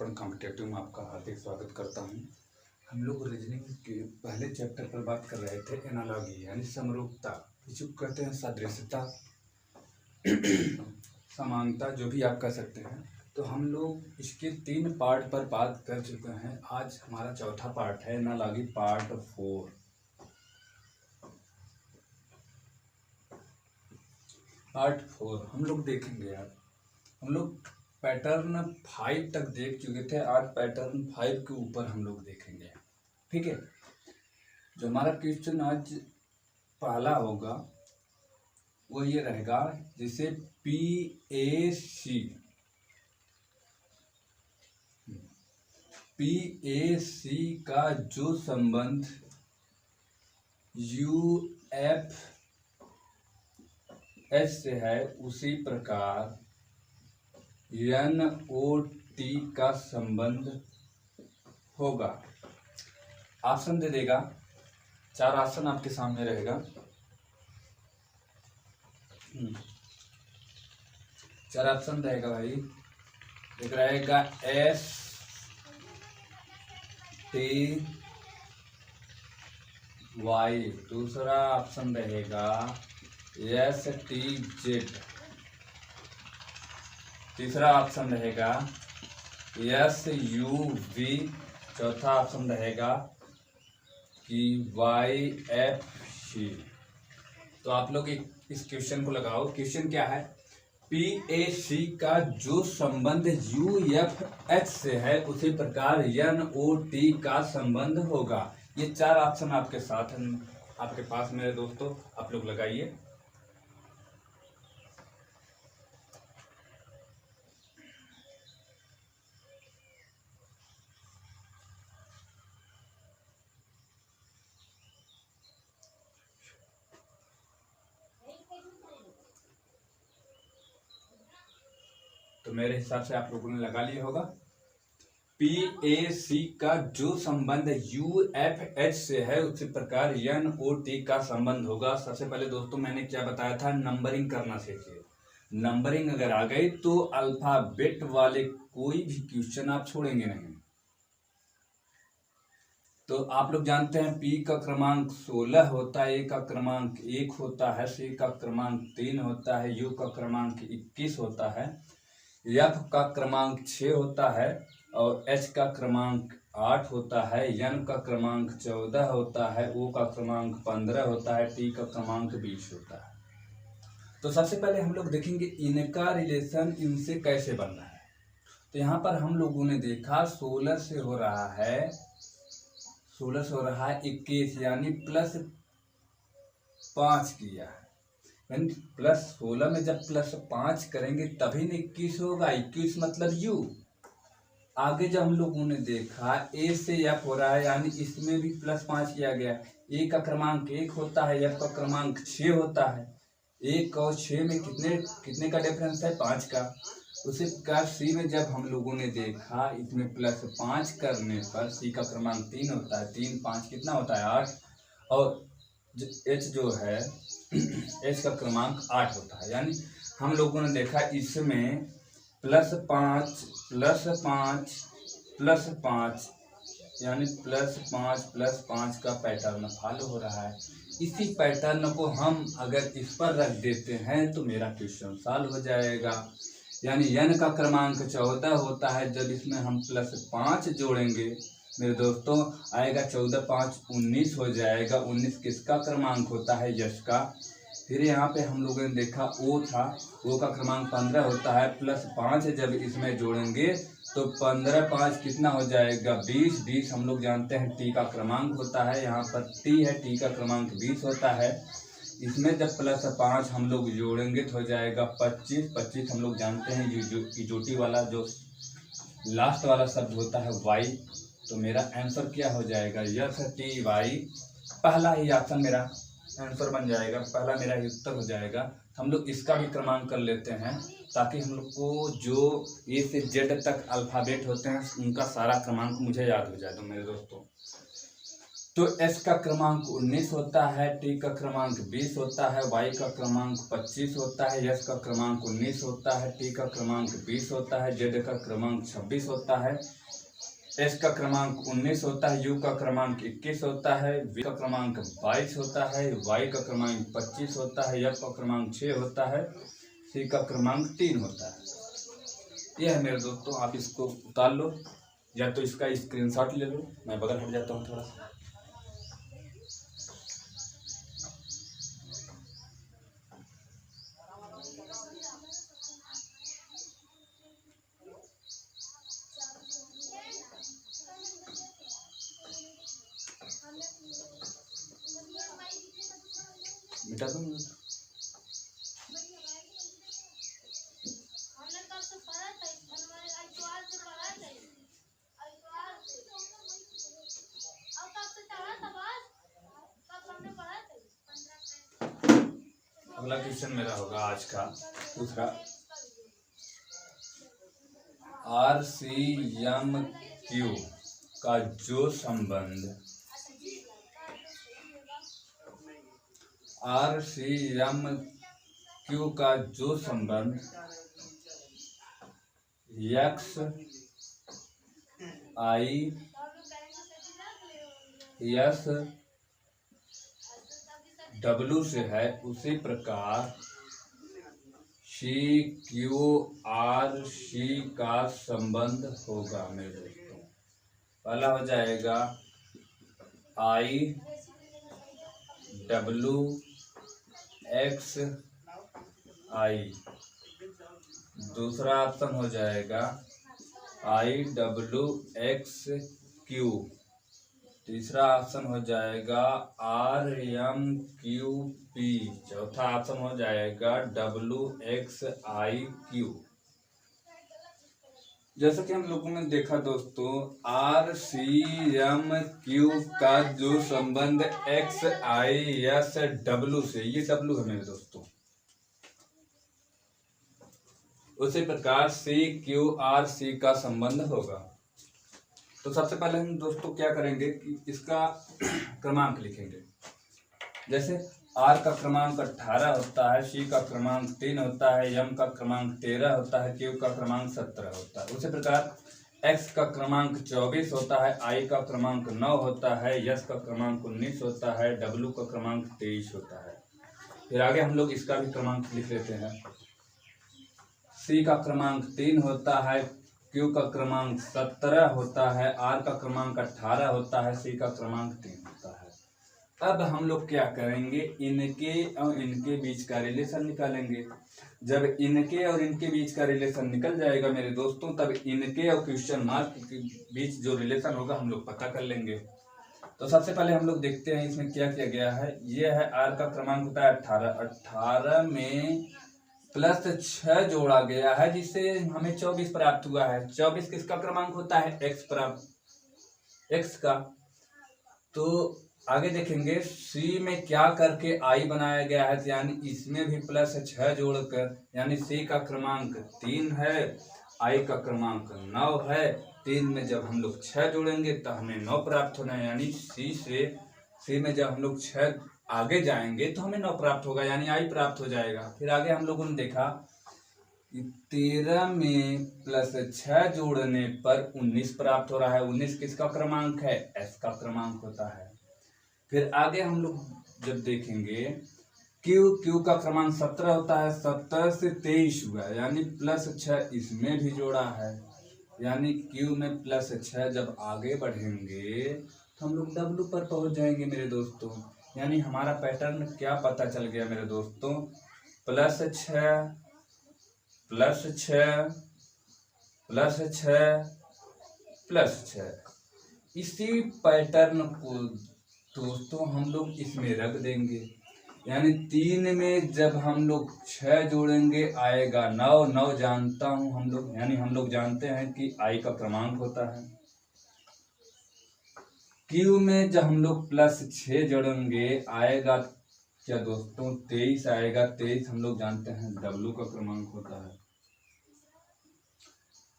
दर्पण कॉम्पिटेटिव में आपका हार्दिक स्वागत करता हूं। हम लोग रीजनिंग के पहले चैप्टर पर बात कर रहे थे एनालॉजी यानी समरूपता, जिसको कहते हैं सदृशता, समानता, जो भी आप कह सकते हैं। तो हम लोग इसके 3 पार्ट पर बात कर चुके हैं। आज हमारा चौथा पार्ट है एनालॉजी पार्ट 4। पार्ट 4 हम लोग देखेंगे। यार हम लोग पैटर्न 5 तक देख चुके थे, आज पैटर्न 5 के ऊपर हम लोग देखेंगे। ठीक है, जो हमारा क्वेश्चन आज पहला होगा वो ये रहेगा, जिसे PAC का जो संबंध UFH से है उसी प्रकार NOT का संबंध होगा। ऑप्शन दे देगा, 4 ऑप्शन आपके सामने रहेगा। 4 ऑप्शन रहेगा भाई। एक रहेगा STY, दूसरा ऑप्शन रहेगा STZ, तीसरा ऑप्शन रहेगा SUV, चौथा ऑप्शन रहेगा कि YFC। तो आप लोग इस क्वेश्चन को लगाओ। क्वेश्चन क्या है? PAC का जो संबंध UFH से है उसी प्रकार NOT का संबंध होगा। ये 4 ऑप्शन आपके साथ हैं, आपके पास मेरे दोस्तों, आप लोग लगाइए। तो मेरे हिसाब से आप लोगों ने लगा लिया होगा। PAC का जो संबंध UFH से है उसी प्रकार NOT का संबंध होगा। सबसे पहले दोस्तों मैंने क्या बताया था, नंबरिंग करना सीखिए। नंबरिंग अगर आ गई तो अल्फाबेट वाले कोई भी क्वेश्चन आप छोड़ेंगे नहीं। तो आप लोग जानते हैं P का क्रमांक 16 होता है, A का क्रमांक 1 होता है, C का क्रमांक 3 होता है, U का क्रमांक 21 होता है, F का क्रमांक 6 होता है और H का क्रमांक 8 होता है, N का क्रमांक 14 होता है, O का क्रमांक 15 होता है, T का क्रमांक 20 होता है। तो सबसे पहले हम लोग देखेंगे इनका रिलेशन इनसे कैसे बन रहा है। तो यहाँ पर हम लोगों ने देखा 16 से हो रहा है 21, यानी +5 किया है। यानी +16 में जब +5 करेंगे तभी न 21 होगा। 21 मतलब U। आगे जब हम लोगों ने देखा A से F हो रहा है, यानी इसमें भी +5 किया गया। A का क्रमांक 1 होता है, F का क्रमांक 6 होता है। 1 और 6 में कितने का डिफरेंस है? 5 का। उसी प्रकार C में जब हम लोगों ने देखा, इसमें +5 करने पर C का क्रमांक 3 होता है, 3 5 कितना होता है? 8। और H जो है H का क्रमांक 8 होता है। यानी हम लोगों ने देखा इसमें +5 +5 +5 यानी +5 +5 का पैटर्न फॉलो हो रहा है। इसी पैटर्न को हम अगर इस पर रख देते हैं तो मेरा क्वेश्चन सॉल्व हो जाएगा। यानी N का क्रमांक 14 होता है, जब इसमें हम +5 जोड़ेंगे मेरे दोस्तों आएगा 14 5 19 हो जाएगा। 19 किसका क्रमांक होता है? यश का। फिर यहाँ पे हम लोगों ने देखा O था, O का क्रमांक 15 होता है, +5 जब इसमें जोड़ेंगे तो 15 5 कितना हो जाएगा? 20। 20 हम लोग जानते हैं T का क्रमांक होता है, यहाँ पर T है, T का क्रमांक 20 होता है। इसमें जब +5 हम लोग जोड़ेंगे तो हो जाएगा 25। 25 हम लोग जानते हैं इजोटी वाला जो लास्ट वाला शब्द होता है Y। तो मेरा आंसर क्या हो जाएगा? STY। पहला ही ऑप्शन मेरा आंसर बन जाएगा, पहला मेरा ही उत्तर हो जाएगा। हम लोग इसका भी क्रमांक कर लेते हैं ताकि हम लोग को जो A से Z तक अल्फाबेट होते हैं उनका सारा क्रमांक मुझे याद हो जाए। तो मेरे दोस्तों तो s का क्रमांक 19 होता है, t का क्रमांक 20 होता है, y का क्रमांक 25 होता है, s का क्रमांक 19 होता है, t का क्रमांक 20 होता है, z का क्रमांक 26 होता है, s का क्रमांक 19 होता है, u का क्रमांक 21 होता है, v का क्रमांक 22 होता है, y का क्रमांक 25 होता है, f का क्रमांक 6 होता है, c का क्रमांक 3 होता है। यह है मेरे दोस्तों, आप इसको उतार लो या तो इसका स्क्रीनशॉट ले लो। मैं बगल हट जाता हूँ थोड़ा सा। मिटा दूँ अगला क्वेश्चन मेरा होगा आज का दूसरा। RCMQ का जो संबंध RCMQ का जो संबंध XISW से है, उसी प्रकार CQRC का संबंध होगा मेरे दोस्तों। पहला हो जाएगा IWXI, दूसरा ऑप्शन हो जाएगा IWXQ, तीसरा ऑप्शन हो जाएगा RMQP, चौथा ऑप्शन हो जाएगा WXIQ। जैसा कि हम लोगों ने देखा दोस्तों, RCMQ का जो संबंध XISW से, ये W है मेरे दोस्तों, उसी प्रकार CQRC का संबंध होगा। तो सबसे पहले हम दोस्तों क्या करेंगे कि इसका क्रमांक लिखेंगे। जैसे R का क्रमांक 18 होता है, C का क्रमांक 3 होता है, M का क्रमांक 13 होता है, Q का क्रमांक 17 होता है। उसी प्रकार X का क्रमांक 24 होता है, I का क्रमांक 9 होता है, S का क्रमांक 19 होता है, W का क्रमांक 23 होता है। फिर आगे हम लोग इसका भी क्रमांक लिख लेते हैं। C का क्रमांक 3 होता है, Q का क्रमांक 17 होता है, R का क्रमांक 18 होता है, C का क्रमांक 3 होता है। अब हम लोग क्या करेंगे, इनके और इनके बीच का रिलेशन निकालेंगे। जब इनके और इनके बीच का रिलेशन निकल जाएगा मेरे दोस्तों, तब इनके और क्वेश्चन मार्क के बीच जो रिलेशन होगा हम लोग पता कर लेंगे। तो सबसे पहले हम लोग देखते हैं इसमें क्या किया गया है। ये है R का क्रमांक होता है 18, 18 में प्लस 6 जोड़ा गया है, जिससे हमें 24 प्राप्त हुआ है। 24 किसका क्रमांक होता है, x का। तो आगे देखेंगे C में क्या करके I बनाया गया है, यानी इसमें भी प्लस 6 जोड़कर, यानी C का क्रमांक 3 है, I का क्रमांक 9 है। 3 में जब हम लोग 6 जोड़ेंगे तो हमें 9 प्राप्त होना है, यानी C में जब हम लोग 6 आगे जाएंगे तो हमें 9 प्राप्त होगा, यानी I प्राप्त हो जाएगा। फिर आगे हम लोगों ने देखा कि 13 में प्लस 6 जोड़ने पर 19 प्राप्त हो रहा है। 19 किसका क्रमांक है, S का क्रमांक होता है। फिर आगे हम लोग जब देखेंगे Q का क्रमांक 17 होता है, 17 से 23 हुआ, यानी प्लस 6 इसमें भी जोड़ा है, यानी Q में प्लस 6 जब आगे बढ़ेंगे तो हम लोग W पर पहुंच जाएंगे मेरे दोस्तों। यानी हमारा पैटर्न क्या पता चल गया मेरे दोस्तों, प्लस 6 प्लस 6 प्लस 6 प्लस 6। इसी पैटर्न को दोस्तों हम लोग इसमें रख देंगे, यानी 3 में जब हम लोग 6 जोड़ेंगे आएगा 9। 9 जानता हूं हम लोग, यानी हम लोग जानते हैं कि I का क्रमांक होता है। Q में जब हम लोग प्लस 6 जोड़ेंगे आएगा क्या दोस्तों, 23 आएगा। 23 हम लोग जानते हैं W का क्रमांक होता है।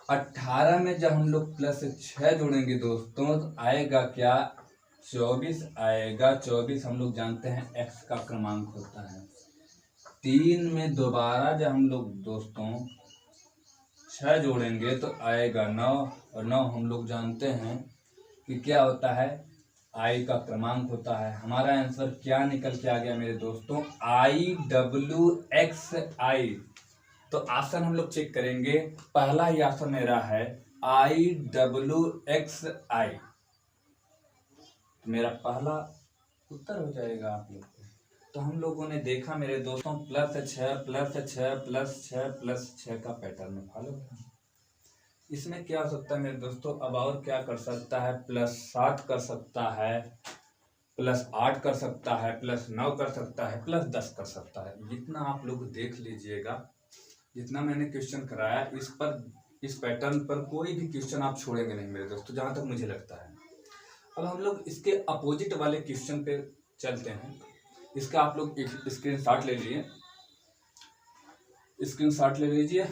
18 में जब हम लोग प्लस 6 जोड़ेंगे दोस्तों तो आएगा क्या, 24 आएगा। 24 हम लोग जानते हैं x का क्रमांक होता है। 3 में दोबारा जब हम लोग दोस्तों 6 जोड़ेंगे तो आएगा 9, और 9 हम लोग जानते हैं कि क्या होता है, आई का क्रमांक होता है। हमारा आंसर क्या निकल के आ गया मेरे दोस्तों, IWXI। तो ऑप्शन हम लोग चेक करेंगे। पहला ही ऑप्शन मेरा है IWXI, तो मेरा पहला उत्तर हो जाएगा आप लोग को। तो हम लोगों ने देखा मेरे दोस्तों +6 +6 +6 +6 का पैटर्न फॉलो करा। इसमें क्या हो सकता है मेरे दोस्तों, अब और क्या कर सकता है, +7 कर सकता है, +8 कर सकता है, +9 कर सकता है, +10 कर सकता है। जितना आप लोग देख लीजिएगा, जितना मैंने क्वेश्चन कराया इस पैटर्न पर कोई भी क्वेश्चन आप छोड़ेंगे नहीं मेरे दोस्तों, जहाँ तक मुझे लगता है। अब हम लोग इसके अपोजिट वाले क्वेश्चन पे चलते हैं। इसका आप लोग स्क्रीनशॉट ले लीजिए, स्क्रीनशॉट ले लीजिए,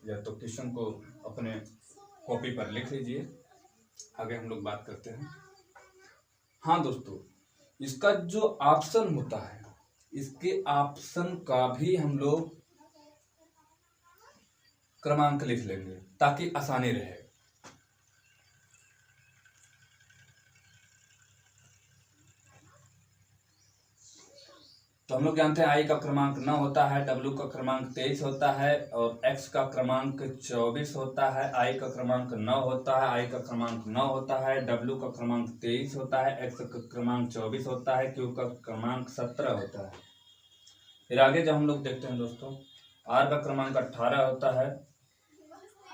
या तो क्वेश्चन को अपने कॉपी पर लिख लीजिए। आगे हम लोग बात करते हैं। हाँ दोस्तों, इसका जो ऑप्शन होता है, इसके ऑप्शन का भी हम लोग क्रमांक लिख लेंगे ताकि आसानी रहे। तो हम लोग जानते हैं आई का क्रमांक 9 होता है, डब्ल्यू का क्रमांक 23 होता है, और एक्स का क्रमांक 24 होता है। आई का क्रमांक 9 होता है, आई का क्रमांक 9 होता है, डब्ल्यू का क्रमांक 23 होता है, एक्स का क्रमांक 24 होता है, क्यू का क्रमांक 17 होता है। फिर आगे जब हम लोग देखते हैं दोस्तों, आर का क्रमांक 18 होता है,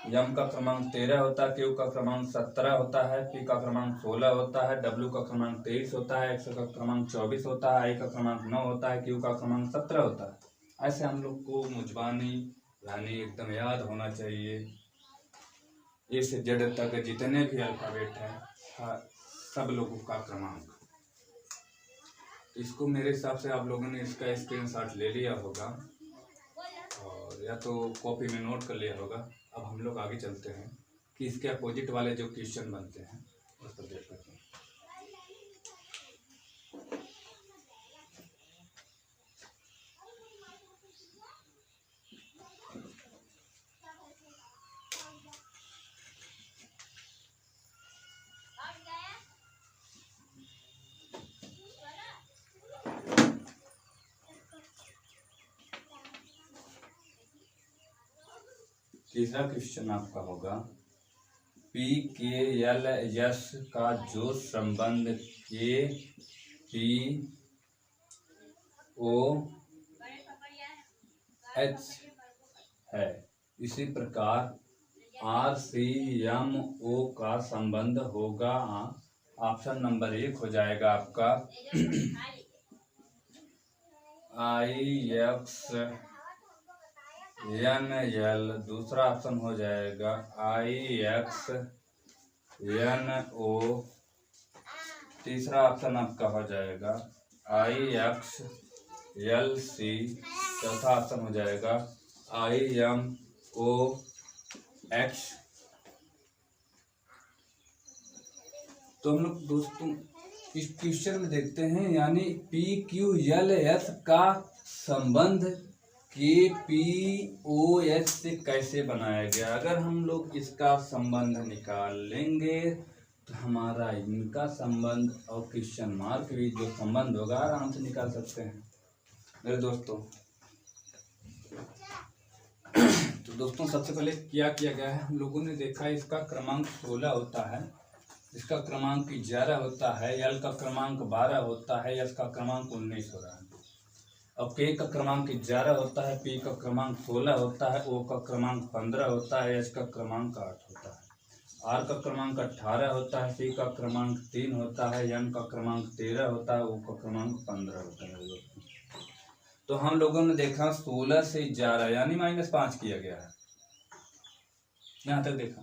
एम का क्रमांक 13 होता है, क्यू का क्रमांक 17 होता है, पी का क्रमांक 16 होता है, डब्ल्यू का क्रमांक 23 होता है, एक्स का क्रमांक 24 होता है, आई का क्रमांक 9 होता है, क्यू का क्रमांक 17 होता है। ऐसे हम लोग को मुजबानी यानी एकदम याद होना चाहिए। ए से जेड तक जितने भी अल्फाबेट हैं सब लोगों का क्रमांक। इसको मेरे हिसाब से आप लोगों ने इसका स्क्रीनशॉट ले लिया होगा और या तो कॉपी में नोट कर लिया होगा। अब हम लोग आगे चलते हैं कि इसके अपोजिट वाले जो क्वेश्चन बनते हैं उस पर देखते हैं। तीसरा क्वेश्चन आपका होगा PKLS का जो संबंध KPOH है, इसी प्रकार RCMO का संबंध होगा। ऑप्शन नंबर 1 हो जाएगा आपका IXNL, दूसरा ऑप्शन हो जाएगा IXNO, तीसरा ऑप्शन आपका हो जाएगा IXLC, चौथा ऑप्शन हो जाएगा IMOX। तो हम लोग दोस्तों इस क्वेश्चन में देखते हैं, यानी PQLS का संबंध KPOH से कैसे बनाया गया। अगर हम लोग इसका संबंध निकाल लेंगे तो हमारा इनका संबंध और क्वेश्चन मार्क भी जो संबंध होगा आराम से निकाल सकते हैं मेरे दोस्तों। तो दोस्तों सबसे पहले क्या किया गया है, हम लोगों ने देखा इसका क्रमांक 16 होता है, इसका क्रमांक 11 होता है, एल का क्रमांक 12 होता है, एस का क्रमांक 19 हो रहा है। अब के का क्रमांक 11 होता है, पी का क्रमांक 16 होता है, ओ का क्रमांक 15 होता है, एच का क्रमांक 8 होता है, आर का क्रमांक 18 होता है, सी का क्रमांक 3 होता है, एम का क्रमांक 13 होता है, ओ का क्रमांक 15 होता है। तो हम लोगों ने देखा 16 से 11 यानी -5 किया गया है, यहाँ तक देखा।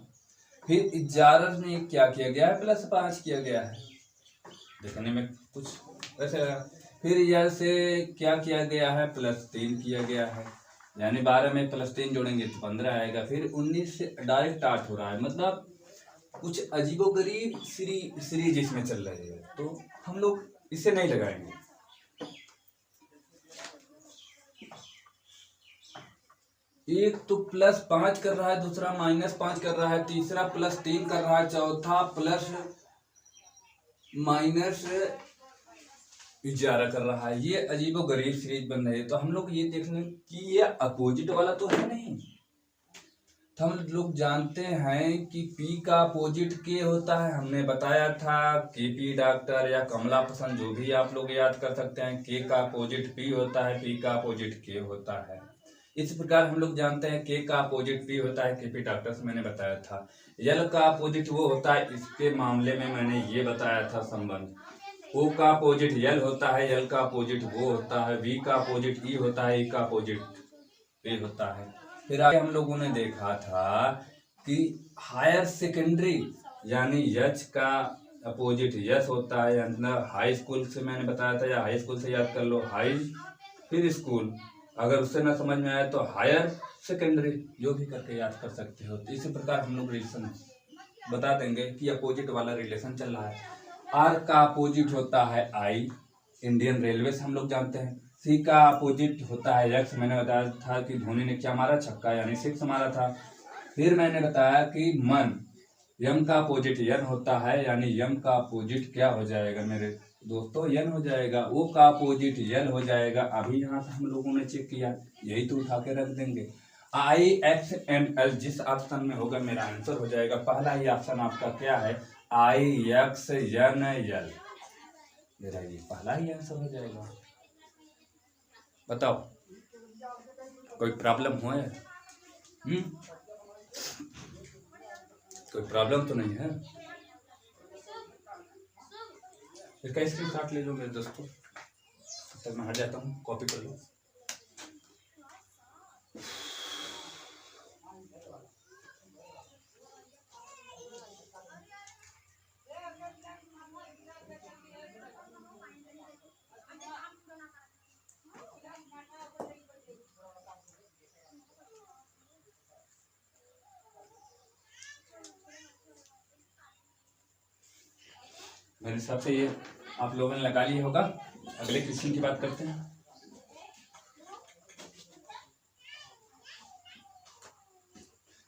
फिर 11 में क्या किया गया है, +5 किया गया है, देखने में कुछ ऐसे लगा। फिर यहाँ से क्या किया गया है, +3 किया गया है, यानी 12 में +3 जोड़ेंगे तो 15 आएगा। फिर 19 से डायरेक्ट 8 हो रहा है, मतलब कुछ अजीबोगरीब सीरीज इसमें चल रही है। तो हम लोग इसे नहीं लगाएंगे। एक तो +5 कर रहा है, दूसरा -5 कर रहा है, तीसरा +3 कर रहा है, चौथा -11 कर रहा है। ये अजीबो गरीब सीरीज बन रही है। तो हम लोग ये देख लें कि ये अपोजिट वाला तो है नहीं। तो हम लोग जानते हैं कि P का अपोजिट K होता है। हमने बताया था KP डॉक्टर या कमला पसंद, जो भी आप लोग याद कर सकते हैं। K का अपोजिट P होता है, P का अपोजिट K होता है। इस प्रकार हम लोग जानते हैं K का अपोजिट P होता है, KP डॉक्टर से मैंने बताया था। L का अपोजिट वो होता है, इसके मामले में मैंने ये बताया था संबंध। O का अपोजिट L होता है, L का अपोजिट वो होता है, V का अपोजिट E होता है, E का अपोजिट A होता है। फिर आगे हम लोगों ने देखा था कि हायर सेकेंडरी यानी H का अपोजिट यस होता है। मतलब हाई स्कूल से मैंने बताया था, या हाई स्कूल से याद कर लो, हाई फिर स्कूल, अगर उससे ना समझ में आए तो हायर सेकेंडरी, जो भी करके याद कर सकते हो। तो इसी प्रकार हम लोग रिलेशन बता देंगे कि अपोजिट वाला रिलेशन चल रहा है। आर का अपोजिट होता है आई, इंडियन रेलवे से हम लोग जानते हैं। सी का अपोजिट होता है एक्स, मैंने बताया था कि धोनी ने क्या मारा, छक्का यानी 6 मारा था। फिर मैंने बताया कि मन, यम का अपोजिट यन होता है, यानी यम का अपोजिट क्या हो जाएगा मेरे दोस्तों, यन हो जाएगा। ओ का अपोजिट यल हो जाएगा। अभी यहाँ से हम लोगों ने चेक किया, यही तो उठा के रख देंगे। आई एक्स एंड एल जिस ऑप्शन में होगा मेरा आंसर हो जाएगा। पहला ही ऑप्शन आपका क्या है, आई एक्स एन एल, मेरा ये पहला ही आंसर हो जाएगा। बताओ कोई प्रॉब्लम हो है? कोई प्रॉब्लम तो नहीं है? इसका स्क्रीनशॉट ले लो मेरे दोस्तों, तब मैं हट जाता हूँ, कॉपी कर लो। मेरे हिसाब से ये आप लोगों ने लगा लिया होगा। अगले क्वेश्चन की बात करते हैं।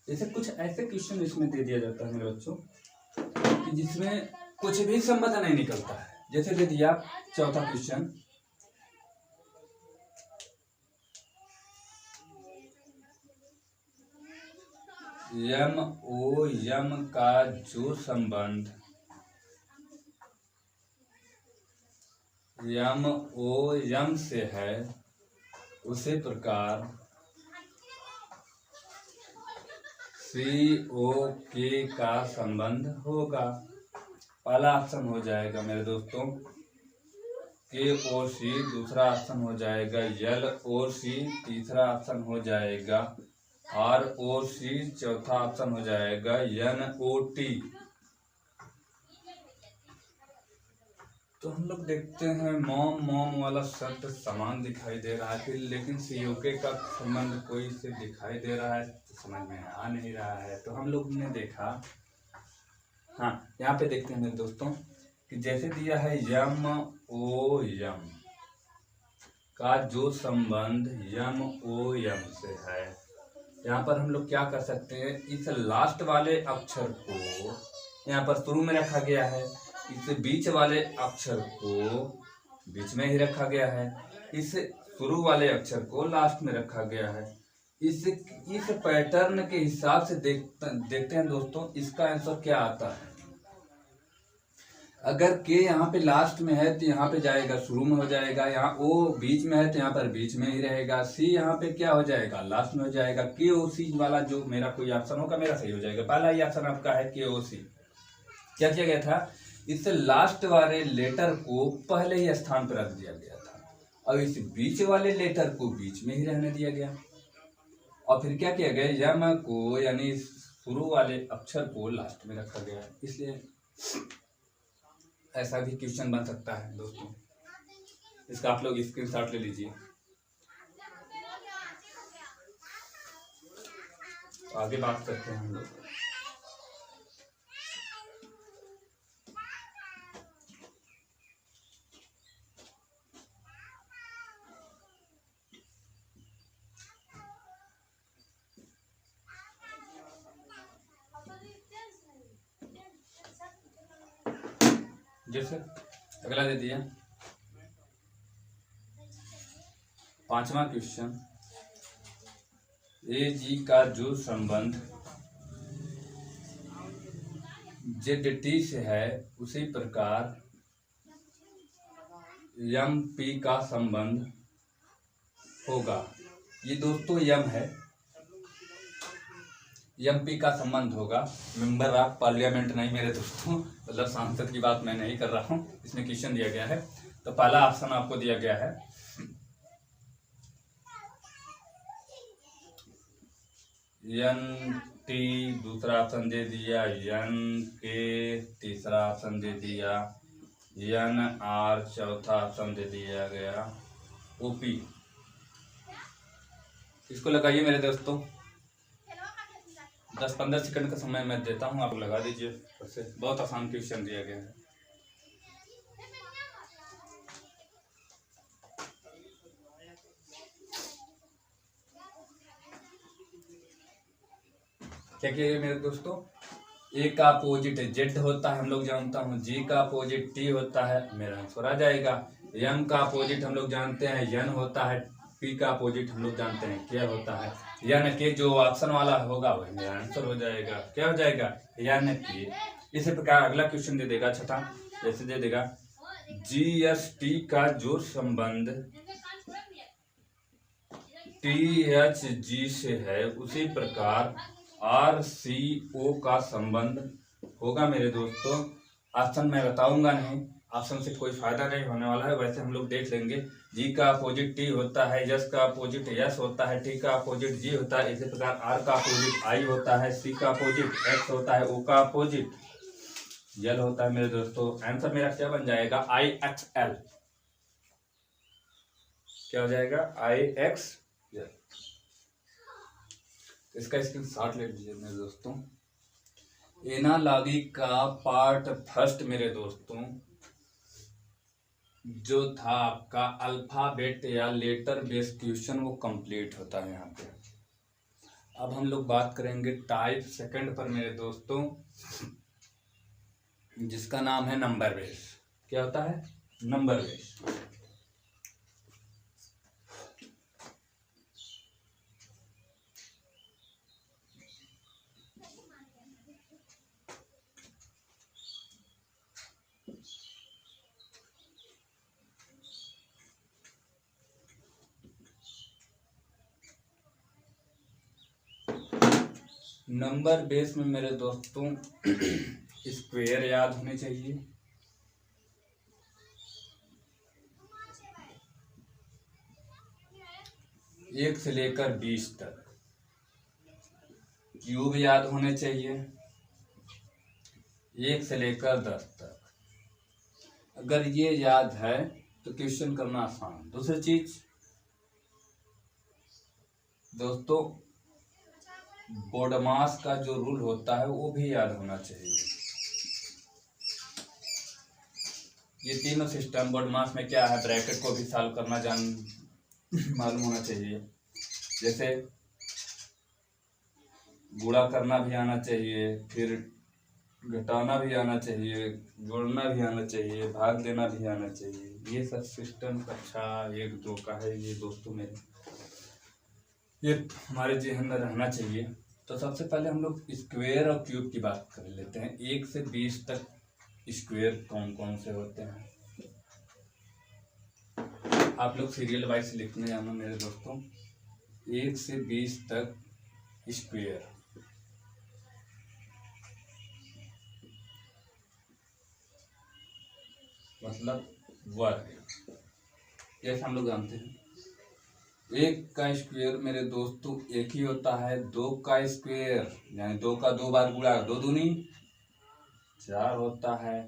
जैसे कुछ ऐसे क्वेश्चन इसमें दे दिया जाता है मेरे बच्चों कि जिसमें कुछ भी संबंध नहीं निकलता है। जैसे दे दिया चौथा क्वेश्चन, यम ओ यम का जो संबंध यम ओ यम से है, उसी प्रकार सी ओ के का संबंध होगा। पहला ऑप्शन हो जाएगा मेरे दोस्तों के ओ सी, दूसरा ऑप्शन हो जाएगा यल ओ सी, तीसरा ऑप्शन हो जाएगा आर ओ सी, चौथा ऑप्शन हो जाएगा एन ओ टी। तो हम लोग देखते हैं मॉम मॉम वाला शब्द समान दिखाई दे रहा है, फिर लेकिन सीओके का संबंध कोई से दिखाई दे रहा है, तो समझ में आ नहीं रहा है। तो हम लोग ने देखा, हाँ यहाँ पे देखते हैं मेरे दोस्तों कि जैसे दिया है यम ओ यम का जो संबंध यम ओ यम से है, यहाँ पर हम लोग क्या कर सकते हैं, इस लास्ट वाले अक्षर को यहाँ पर शुरू में रखा गया है, इस बीच वाले अक्षर को बीच में ही रखा गया है, इस शुरू वाले अक्षर को लास्ट में रखा गया है। इस पैटर्न के हिसाब से देखते हैं दोस्तों इसका आंसर क्या आता है। अगर के यहाँ पे लास्ट में है तो यहाँ पे जाएगा शुरू में हो जाएगा, यहाँ ओ बीच में है तो यहाँ पर बीच में ही रहेगा, सी यहाँ पे क्या हो जाएगा लास्ट में हो जाएगा, के ओ सी वाला जो मेरा कोई ऑप्शन होगा मेरा सही हो जाएगा। पहला ही ऑप्शन आपका है के ओ सी। क्या किया गया था, इस लास्ट वाले लेटर को पहले ही स्थान पर रख दिया गया था, और इस बीच वाले लेटर को बीच में ही रहने दिया गया, और फिर क्या किया गया, यम को यानी शुरू वाले अक्षर को लास्ट में रखा गया। इसलिए ऐसा भी क्वेश्चन बन सकता है दोस्तों, इसका आप लोग स्क्रीनशॉट ले लीजिए। तो आगे बात करते हैं हम लोग। जैसे अगला दे दिया 5वां क्वेश्चन, ए जी का जो संबंध जेड टी से है उसी प्रकार यम पी का संबंध होगा। ये दोस्तों यम है, यम पी का संबंध होगा। मेंबर ऑफ पार्लियामेंट नहीं मेरे दोस्तों, मतलब सांसद की बात मैं नहीं कर रहा हूँ, इसमें क्वेश्चन दिया गया है। तो पहला ऑप्शन आपको दिया गया है एन टी, दूसरा ऑप्शन दे दिया एन के, तीसरा ऑप्शन दे दिया एन आर, चौथा ऑप्शन दे दिया गया ओपी। इसको लगाइए मेरे दोस्तों, 10-15 सेकंड का समय मैं देता हूँ, आप लगा दीजिए। वैसे बहुत आसान क्वेश्चन दिया गया है। क्या किया मेरे दोस्तों, ए का अपोजिट जेड होता है, हम लोग जानता हूँ। जी का अपोजिट टी होता है, मेरा आंसर आ जाएगा। एम का अपोजिट हम लोग जानते हैं एन होता है, पी का अपोजिट हम लोग जानते हैं क्या होता है, यानी कि जो ऑप्शन वाला होगा वही मेरा आंसर हो जाएगा। क्या हो जाएगा, यानी कि इसी प्रकार अगला क्वेश्चन दे देगा छठा, जैसे दे देगा जी एस टी का जो संबंध टी एच जी से है उसी प्रकार आर सी ओ का संबंध होगा। मेरे दोस्तों ऑप्शन मैं बताऊंगा नहीं, ऑप्शन से कोई फायदा नहीं होने वाला है। वैसे हम लोग देख लेंगे, जी का अपोजिट टी होता है, यस का अपोजिट यस होता है, टी का अपोजिट जी होता है, इसी प्रकार आर का अपोजिट आई होता है, सी का अपोजिट एक्स होता है, ओ का अपोजिट यल होता है। मेरे दोस्तों आंसर मेरा क्या बन जाएगा, आई एक्स एल। क्या हो जाएगा, आई एक्स एल। इसका स्क्रीनशॉट ले लीजिए मेरे दोस्तों। एनालॉजी का पार्ट फर्स्ट मेरे दोस्तों जो था आपका अल्फाबेट या लेटर बेस्ड क्वेश्चन, वो कंप्लीट होता है यहाँ पे। अब हम लोग बात करेंगे टाइप सेकंड पर मेरे दोस्तों, जिसका नाम है नंबर बेस। क्या होता है, नंबर बेस। नंबर बेस में मेरे दोस्तों स्क्वायर याद होने चाहिए, एक से लेकर 20 तक। क्यूब याद होने चाहिए, 1 से लेकर 10 तक। अगर ये याद है तो क्वेश्चन करना आसान। दूसरी चीज दोस्तों, बोडमास का जो रूल होता है वो भी याद होना चाहिए। ये तीनों सिस्टम, बोडमास में क्या है, ब्रैकेट को भी सॉल्व करना मालूम होना चाहिए। जैसे गुणा करना भी आना चाहिए, फिर घटाना भी आना चाहिए, जोड़ना भी आना चाहिए, भाग देना भी आना चाहिए। ये सब सिस्टम अच्छा 1-2 का है ये दोस्तों मेरे, ये हमारे जेहन में रहना चाहिए। तो सबसे पहले हम लोग स्क्वायर और क्यूब की बात कर लेते हैं। 1 से 20 तक स्क्वायर कौन कौन से होते हैं, आप लोग सीरियल वाइज लिखने जाना मेरे दोस्तों। 1 से 20 तक स्क्वायर मतलब वर्ग, जैसे हम लोग जानते हैं 1 का स्क्वायर मेरे दोस्तों 1 ही होता है। 2 का स्क्वायर यानी 2 का 2 बार गुणा, 2 दूनी 4 होता है।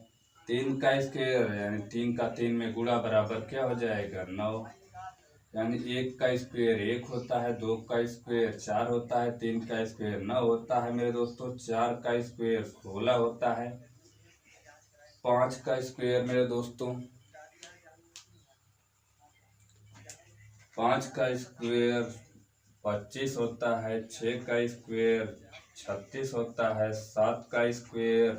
3 का स्क्वायर यानी 3 का 3 में गुणा बराबर क्या हो जाएगा, 9। यानी 1 का स्क्वायर 1 होता है, 2 का स्क्वायर 4 होता है, 3 का स्क्वायर 9 होता है मेरे दोस्तों, 4 का स्क्वायर 16 होता है, 5 का स्क्वायर मेरे दोस्तों 5 का स्क्वायर 25 होता है, 6 का स्क्वायर 36 होता है, 7 का स्क्वायर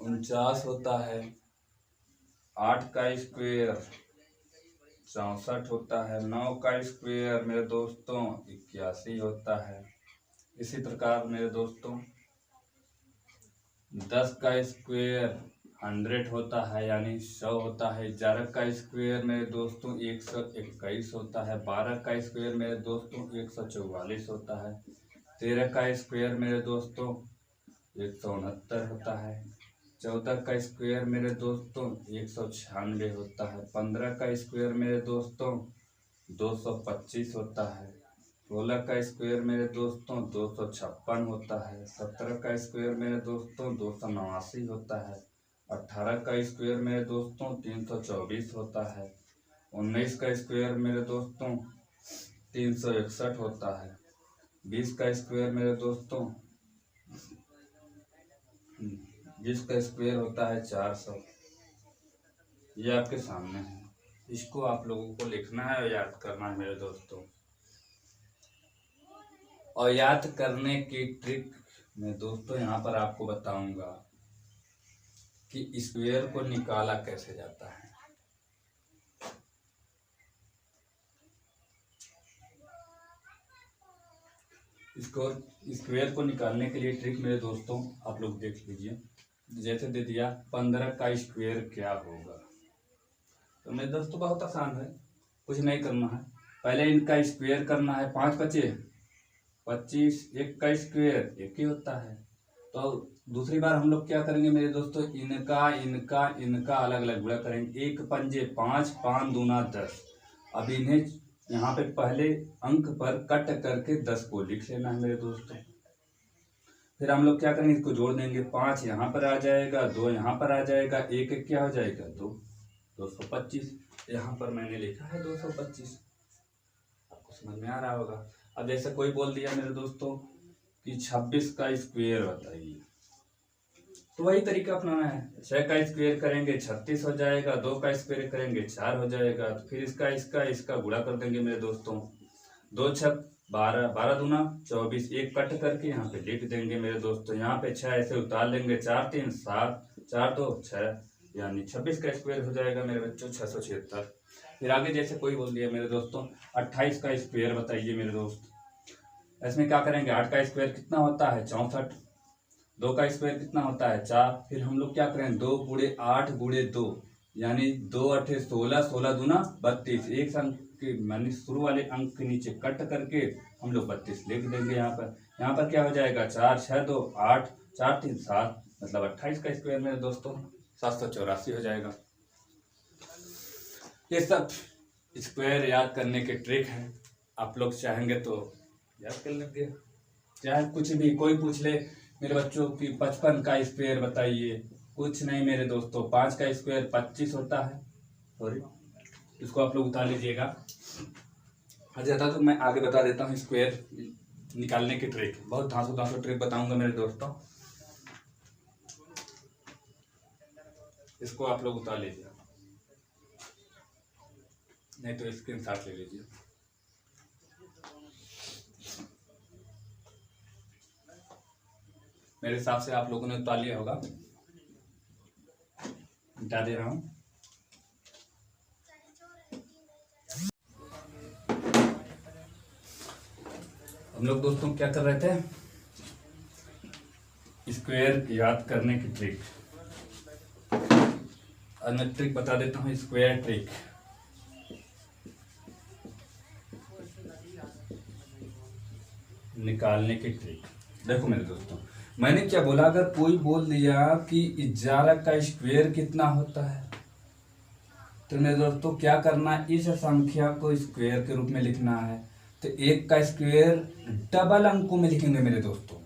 49 होता है। 8 का स्क्वायर 64 होता है। 9 का स्क्वायर मेरे दोस्तों 81 होता है। इसी प्रकार मेरे दोस्तों 10 का स्क्वायर 100 होता है यानी 100 होता है। 11 का स्क्वायर मेरे दोस्तों 121 होता है। 12 का स्क्वायर मेरे दोस्तों 144 होता है। 13 का स्क्वायर मेरे दोस्तों 169 होता है। 14 का स्क्वायर मेरे दोस्तों 196 होता है। 15 का स्क्वायर मेरे दोस्तों 225 होता है। 16 का स्क्वायर मेरे दोस्तों 256 होता है। 17 का स्क्वायर मेरे दोस्तों 289 होता है। 18 का स्क्वायर मेरे दोस्तों 324 होता है। 19 का स्क्वायर मेरे दोस्तों 361 होता है। 20 का स्क्वायर मेरे दोस्तों 20 का स्क्वायर होता है 400। ये आपके सामने है, इसको आप लोगों को लिखना है और याद करना है मेरे दोस्तों। और याद करने की ट्रिक मैं दोस्तों यहाँ पर आपको बताऊंगा कि स्क्वायर को निकाला कैसे जाता है। इसको स्क्वायर को निकालने के लिए ट्रिक मेरे दोस्तों आप लोग देख लीजिए। जैसे दे दिया 15 का स्क्वायर क्या होगा, तो मेरे दोस्तों बहुत आसान है, कुछ नहीं करना है। पहले इनका स्क्वायर करना है। 5 बचे 25, 1 का स्क्वायर 1 ही होता है। तो दूसरी बार हम लोग क्या करेंगे मेरे दोस्तों, इनका इनका इनका अलग अलग गुणा करेंगे। 1 पंजे 5, 5 दूना 10। अब इन्हें यहाँ पे पहले अंक पर कट करके 10 को लिख लेना है मेरे दोस्तों। फिर हम लोग क्या करेंगे, इसको जोड़ देंगे। 5 यहाँ पर आ जाएगा, 2 यहाँ पर आ जाएगा, 1 क्या हो जाएगा 2, 225। यहाँ पर मैंने लिखा है 225, आपको समझ में आ रहा होगा। अब जैसे कोई बोल दिया मेरे दोस्तों कि 26 का स्क्वायर बताइए, तो वही तरीका अपनाना है। 6 का स्क्वायर करेंगे 36 हो जाएगा। 2 का स्क्वायर करेंगे 4 हो जाएगा। तो फिर इसका गुणा कर देंगे मेरे दोस्तों। 2 छक 12, 12 दूना 24, 1 कट करके यहाँ पे लिख देंगे मेरे दोस्तों। यहाँ पे 6 ऐसे उतार लेंगे, 4 3 7, 4 2 6, यानी 26 का स्क्वायर हो जाएगा मेरे बच्चों 676। फिर आगे जैसे कोई बोल दिया मेरे दोस्तों 28 का स्क्वायर बताइए मेरे दोस्त, इसमें क्या करेंगे, 8 का स्क्वायर कितना होता है 64, 2 का स्क्वायर कितना होता है 4। फिर हम लोग क्या करें, 2 गुणे 8 गुणे 2, यानी 2 8 16, 16 दूना 32। एक अंक के मानी शुरू वाले अंक के नीचे कट करके हम लोग 32 लिख देंगे। यहाँ पर क्या हो जाएगा 4 6 2 8, 4 3 7, मतलब 28 का स्क्वायर मेरे दोस्तों 784 हो जाएगा। ये सब स्क्वायर याद करने के ट्रिक है, आप लोग चाहेंगे तो याद कर लेंगे। चाहे कुछ भी कोई पूछ ले मेरे बच्चों की 55 का स्क्वायर बताइए, कुछ नहीं मेरे दोस्तों, 5 का स्क्वायर 25 होता है। सॉरी, इसको आप लोग उतार लीजिएगा। ज़्यादा तो मैं आगे बता देता हूँ स्क्वायर निकालने की ट्रिक, बहुत धांसू ट्रिक बताऊंगा मेरे दोस्तों। इसको आप लोग उतार लीजिए, नहीं तो स्क्रीनशॉट ले लीजिए। मेरे हिसाब से आप लोगों ने उतार लिया होगा, मिटा दे रहा हूं। हम लोग दोस्तों क्या कर रहे थे, स्क्वायर याद करने की ट्रिक। अब मैं ट्रिक बता देता हूँ, स्क्वायर ट्रिक। निकालने की ट्रिक देखो मेरे दोस्तों, मैंने क्या बोला, अगर कोई बोल दिया कि 11 का स्क्वायर कितना होता है, तो मेरे दोस्तों क्या करना है, इस संख्या को स्क्वायर के रूप में लिखना है। तो 1 का स्क्वायर डबल अंकों में लिखेंगे मेरे दोस्तों।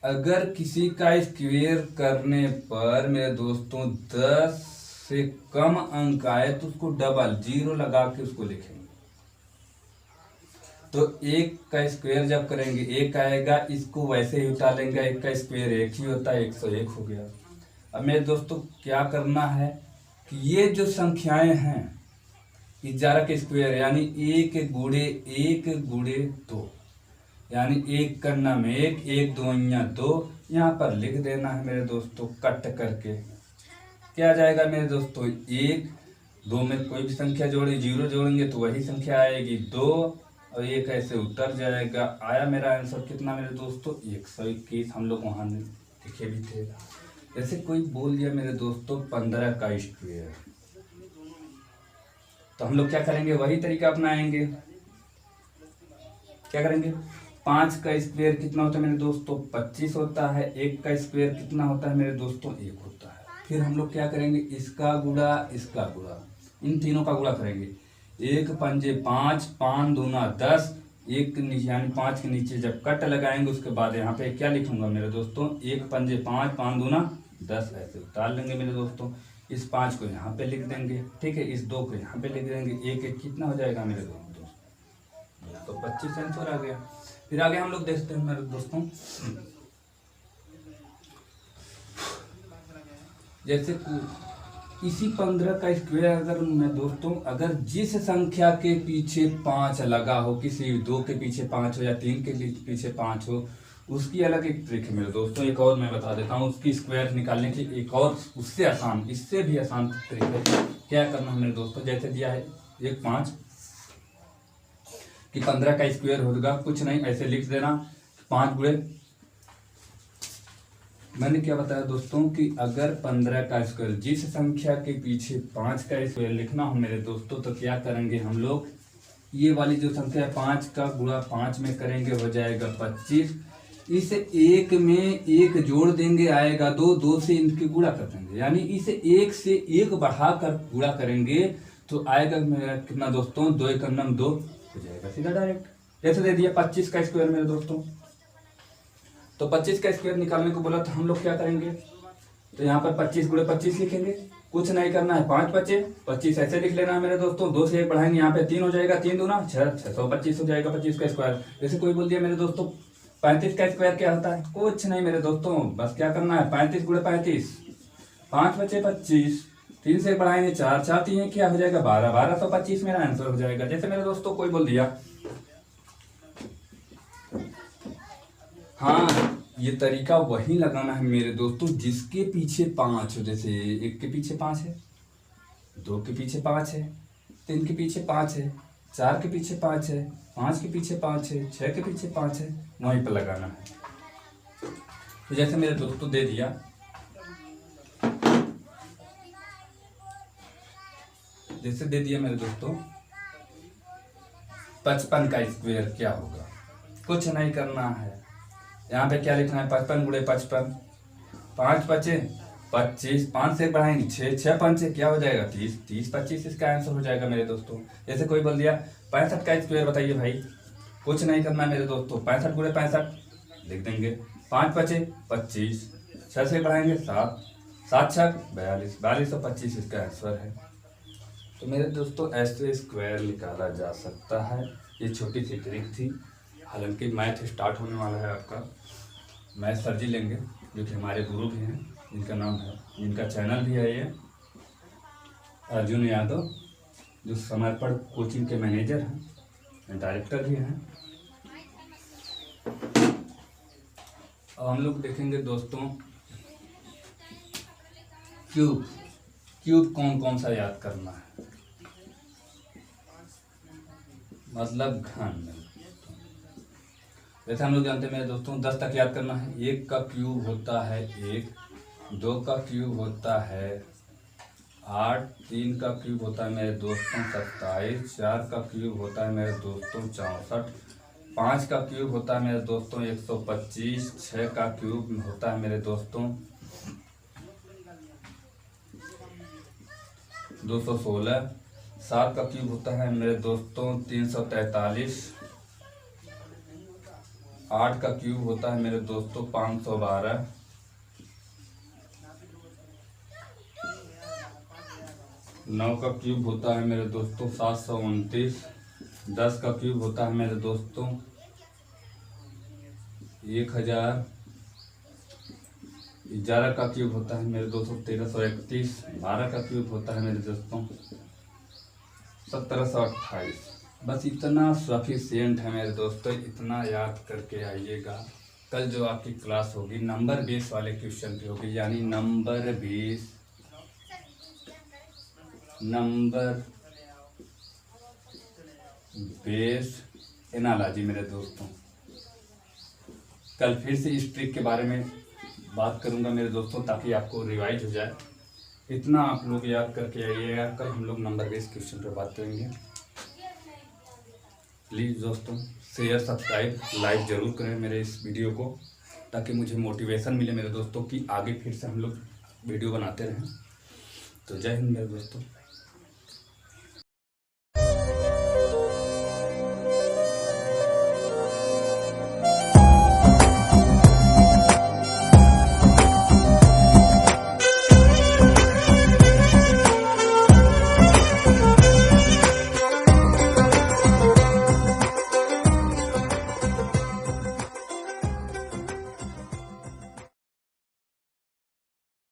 अगर किसी का स्क्वायर करने पर मेरे दोस्तों 10 से कम अंक आए तो उसको डबल 0 लगा के उसको लिखेंगे। तो 1 का स्क्वायर जब करेंगे 1 आएगा, इसको वैसे ही उठा लेंगे। 1 का स्क्वायर 1 ही होता है, 101 हो गया। अब मेरे दोस्तों क्या करना है कि ये जो संख्याएं हैं 11 के स्क्वायर यानी 1 गुणे 1 गुणे 2, यानी 1 करना में 1, 1 2 2, यहाँ पर लिख देना है मेरे दोस्तों कट करके। क्या आ जाएगा मेरे दोस्तों, 1 2 में कोई भी संख्या जोड़े, 0 जोड़ेंगे तो वही संख्या आएगी 2 और 1 ऐसे उतर जाएगा। आया मेरा आंसर कितना मेरे दोस्तों, 121। हम लोग वहाँ लिखे भी थे। जैसे कोई बोल दिया मेरे दोस्तों 15 का स्क्वायर, तो हम लोग क्या करेंगे, वही तरीका अपनाएंगे। क्या करेंगे, 5 का स्क्वायर कितना होता है मेरे दोस्तों, 25 होता है। 1 का स्क्वायर कितना होता है मेरे दोस्तों, 1 होता है। फिर हम लोग क्या करेंगे, इसका गुणा इसका गुणा, इन तीनों का गुणा करेंगे। 1 पंजे 5, 5 दूना 10, 1 यानी 5 के नीचे जब कट लगाएंगे उसके बाद यहाँ पे क्या लिखूंगा मेरे दोस्तों, 1 पंजे 5, 5 दूना 10 ऐसे उतार लेंगे मेरे दोस्तों। इस 5 को यहाँ पे लिख देंगे, ठीक है। इस 2 को यहाँ पे लिख देंगे। 1 1 कितना हो जाएगा मेरे दोस्तों, तो 25 आंसर आ गया। फिर आगे हम लोग देखते हैं मेरे दोस्तों, जैसे इसी 15 का स्क्वायर अगर मैं दोस्तों, अगर जिस संख्या के पीछे 5 लगा हो, किसी 2 के पीछे 5 हो या 3 के पीछे 5 हो, उसकी अलग एक ट्रिक है मेरे दोस्तों। एक और मैं बता देता हूँ, उसकी स्क्वायर निकालने की एक और उससे आसान, इससे भी आसान ट्रिक है। क्या करना है मेरे दोस्तों, जैसे दिया है 1 5 कि 15 का स्क्वायर होगा, कुछ नहीं ऐसे लिख देना 5 गुणे, मैंने क्या बताया दोस्तों कि अगर 15 का स्क्वायर जिस संख्या के पीछे 5 का स्क्वायर लिखना हो मेरे दोस्तों, तो क्या करेंगे हम लोग, ये वाली जो संख्या है 5 का गुणा 5 में करेंगे, हो जाएगा 25। इस 1 में 1 जोड़ देंगे, आएगा 2, 2 से इनके गुणा कर देंगे, यानी इस 1 से 1 बढ़ाकर गुणा करेंगे तो आएगा मेरा कितना दोस्तों, 2 1 2 हो जाएगा सीधा डायरेक्ट। जैसे दे दिया 25 का स्क्वायर मेरे दोस्तों, तो 25 का स्क्वायर निकालने को बोला तो हम लोग क्या करेंगे, तो यहाँ पर 25 गुणे 25 लिखेंगे, कुछ नहीं करना है, 5 बचे 25 ऐसे लिख लेना है मेरे दोस्तों। 2 से 1 बढ़ाएंगे, यहाँ पे 3 हो जाएगा, 3 दूना 6, 625 हो जाएगा 25 का स्क्वायर। जैसे कोई बोल दिया मेरे दोस्तों 35 का स्क्वायर क्या होता है, कुछ नहीं मेरे दोस्तों, बस क्या करना है, 35 गुणे 35, 5 बचे 25, 3 से बढ़ाएंगे 4, 4 3 क्या हो जाएगा 12, 1225 मेरा आंसर हो जाएगा। जैसे मेरे दोस्तों कोई बोल दिया, हाँ ये तरीका वही लगाना है मेरे दोस्तों जिसके पीछे 5 हो। जैसे 1 के पीछे 5 है, 2 के पीछे 5 है, 3 के पीछे 5 है, 4 के पीछे 5 है, 5 के पीछे 5 है, 6 के पीछे 5 है, वहीं पर लगाना है। तो जैसे मेरे दोस्तों दे दिया, जैसे दे दिया मेरे दोस्तों 55 का स्क्वायर क्या होगा, कुछ नहीं करना है, यहाँ पे क्या लिखना है, 55 गुणे 55, 5 बचे 25, 5 से बढ़ाएंगे 6, 6 5 से क्या हो जाएगा 30, 30 25 इसका आंसर हो जाएगा मेरे दोस्तों। जैसे कोई बोल दिया 65 का स्क्वायर बताइए भाई, कुछ नहीं करना मेरे दोस्तों, 65 गुणे 65 लिख देंगे, 5 बचे 25, 6 से बढ़ाएंगे 7, 7 6 42, 4225 इसका आंसर है। तो मेरे दोस्तों ऐसे स्क्वायर निकाला जा सकता है। ये छोटी सी ट्रिक थी। हालांकि मैथ स्टार्ट होने वाला है आपका, मैथ सर जी लेंगे जो कि हमारे गुरु भी हैं, जिनका नाम है, जिनका चैनल भी है ये अर्जुन यादव, जो समर्पण कोचिंग के मैनेजर हैं, डायरेक्टर भी हैं। अब हम लोग देखेंगे दोस्तों क्यूब, क्यूब कौन कौन सा याद करना है, मतलब घन। जैसे हम लोग जानते हैं मेरे दोस्तों 10 तक याद करना है। 1 का क्यूब होता है 1, 2 का क्यूब होता है 8, 3 का क्यूब होता है मेरे दोस्तों 27, 4 का क्यूब होता है मेरे दोस्तों 64, 5 का क्यूब होता है मेरे दोस्तों 125, 6 का क्यूब होता है मेरे दोस्तों 216, 7 का क्यूब होता है मेरे दोस्तों 343, 8 का क्यूब होता है मेरे दोस्तों 512, 9 का क्यूब होता है मेरे दोस्तों 729, 10 का क्यूब होता है मेरे दोस्तों 1000, 11 का क्यूब होता है मेरे दोस्तों 1331, 12 का क्यूब होता है मेरे दोस्तों 1728। बस इतना सफिशिएंट है मेरे दोस्तों, इतना याद करके आइएगा कल जो आपकी क्लास होगी नंबर बेस वाले क्वेश्चन पे होगी, यानी नंबर बेस एनालॉजी मेरे दोस्तों। कल फिर से इस ट्रिक के बारे में बात करूंगा मेरे दोस्तों, ताकि आपको रिवाइज हो जाए। इतना आप लोग याद करके आइएगा, कल हम लोग नंबर बेस क्वेश्चन पे बात करेंगे। प्लीज़ दोस्तों शेयर सब्सक्राइब लाइक ज़रूर करें मेरे इस वीडियो को, ताकि मुझे मोटिवेशन मिले मेरे दोस्तों कि आगे फिर से हम लोग वीडियो बनाते रहें। तो जय हिंद मेरे दोस्तों।